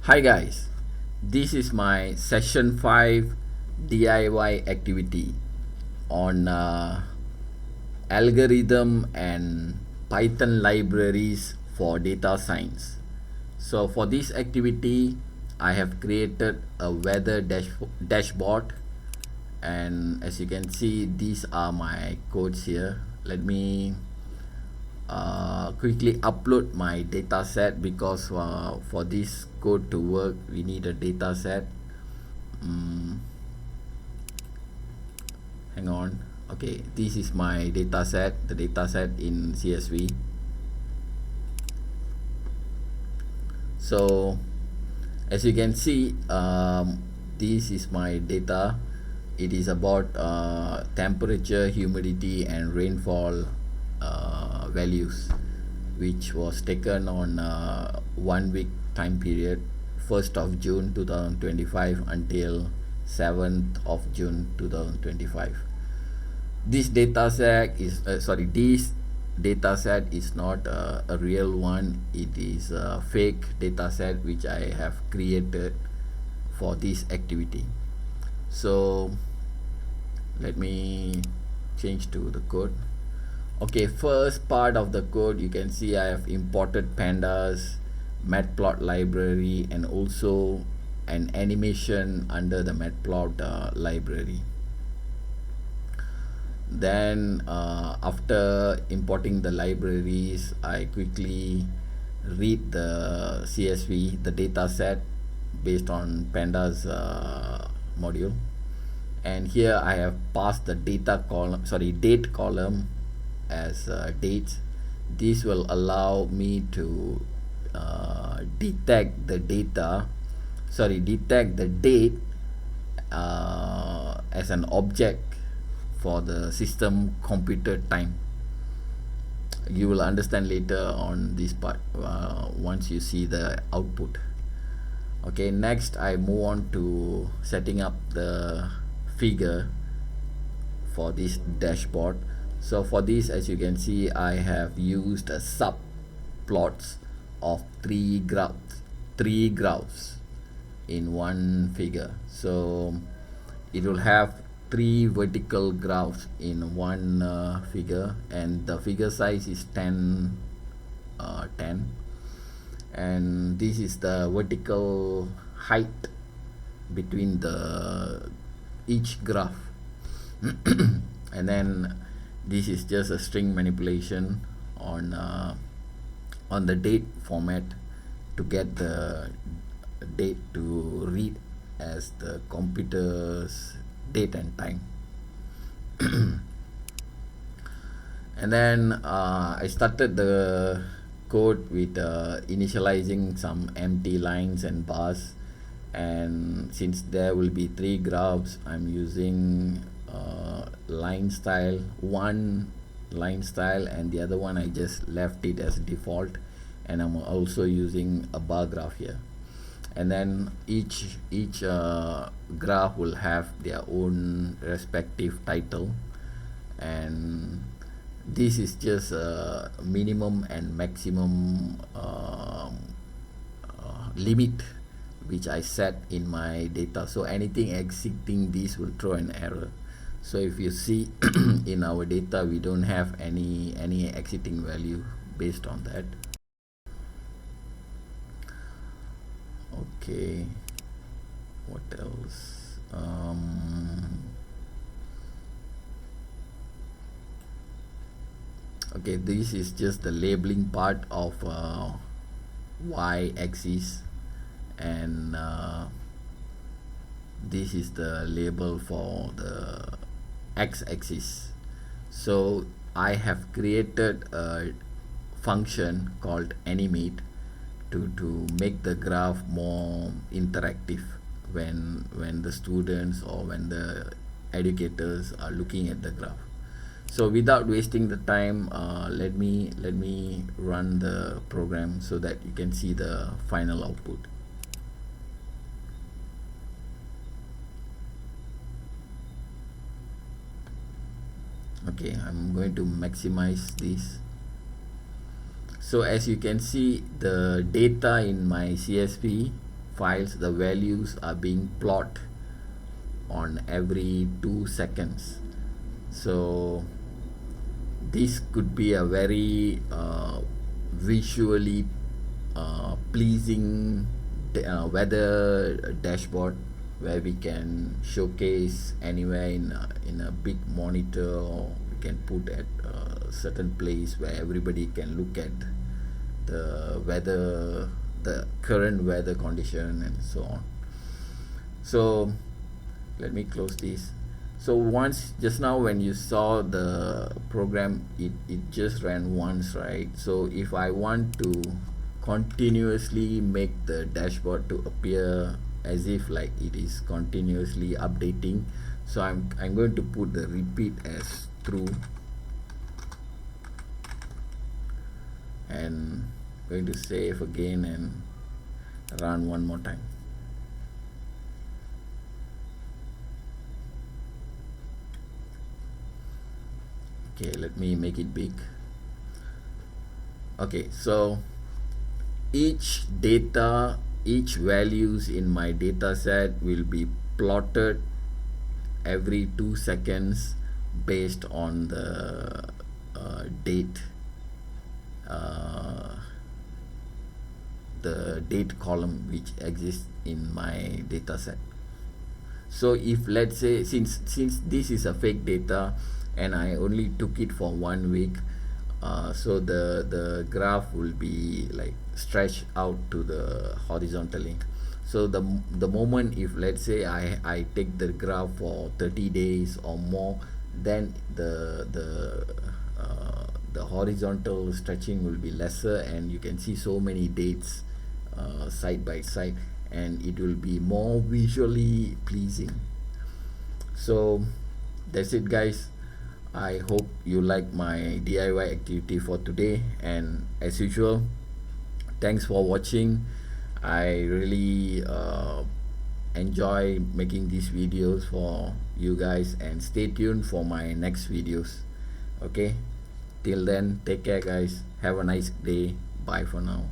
Hi guys, this is my session 5 DIY activity on algorithm and Python libraries for data science. So for this activity, I have created a weather dashboard, and as you can see, these are my codes here. Let me quickly upload my data set because for this code to work we need a data set. Hang on. Okay, this is my data set, the data set in CSV. So as you can see, this is my data. It is about temperature, humidity and rainfall values, which was taken on 1 week time period, 1st of June 2025 until 7th of June 2025. This data set is this data set is not a real one. It is a fake data set which I have created for this activity. So let me change to the code. Okay, first part of the code, you can see I have imported pandas, matplot library, and also an animation under the matplot library. Then after importing the libraries, I quickly read the CSV, the data set based on pandas module, and here I have passed the date column as dates. This will allow me to detect the date as an object for the system computer time. You will understand later on this part once you see the output. Okay, next I move on to setting up the figure for this dashboard. So for this, as you can see, I have used a subplots of three graphs in one figure. So it will have 3 vertical graphs in one figure, and the figure size is 10, and this is the vertical height between each graph. And then this is just a string manipulation on the date format to get the date to read as the computer's date and time. And then I started the code with initializing some empty lines and bars, and since there will be 3 graphs, I'm using one line style, and the other one I just left it as default, and I'm also using a bar graph here. And then each graph will have their own respective title, and this is just a minimum and maximum limit which I set in my data. So anything exceeding this will throw an error. So if you see in our data, we don't have any exceeding value based on that. Okay, what else? Okay, this is just the labeling part of y-axis, and this is the label for the x-axis. So I have created a function called animate to make the graph more interactive when the students or when the educators are looking at the graph. So without wasting the time, let me run the program so that you can see the final output. Okay, I'm going to maximize this. So as you can see, the data in my CSV files, the values are being plotted on every 2 seconds. So this could be a very visually pleasing weather dashboard, where we can showcase anywhere in a big monitor, or we can put at a certain place where everybody can look at the weather, the current weather condition, and so on. So let me close this. So once, just now when you saw the program, it just ran once, right? So if I want to continuously make the dashboard to appear as if like it is continuously updating, so I'm going to put the repeat as true, and going to save again and run one more time. Okay, let me make it big. Okay, so each values in my data set will be plotted every 2 seconds based on the date, the date column which exists in my data set. So if, let's say, since this is a fake data and I only took it for 1 week, so the graph will be like stretched out to the horizontally. So the moment, if let's say I take the graph for 30 days or more, then the horizontal stretching will be lesser, and you can see so many dates side by side, and it will be more visually pleasing. So that's it, guys. I hope you like my DIY activity for today, and as usual, thanks for watching. I really enjoy making these videos for you guys, and stay tuned for my next videos. Okay, till then, take care, guys. Have a nice day. Bye for now.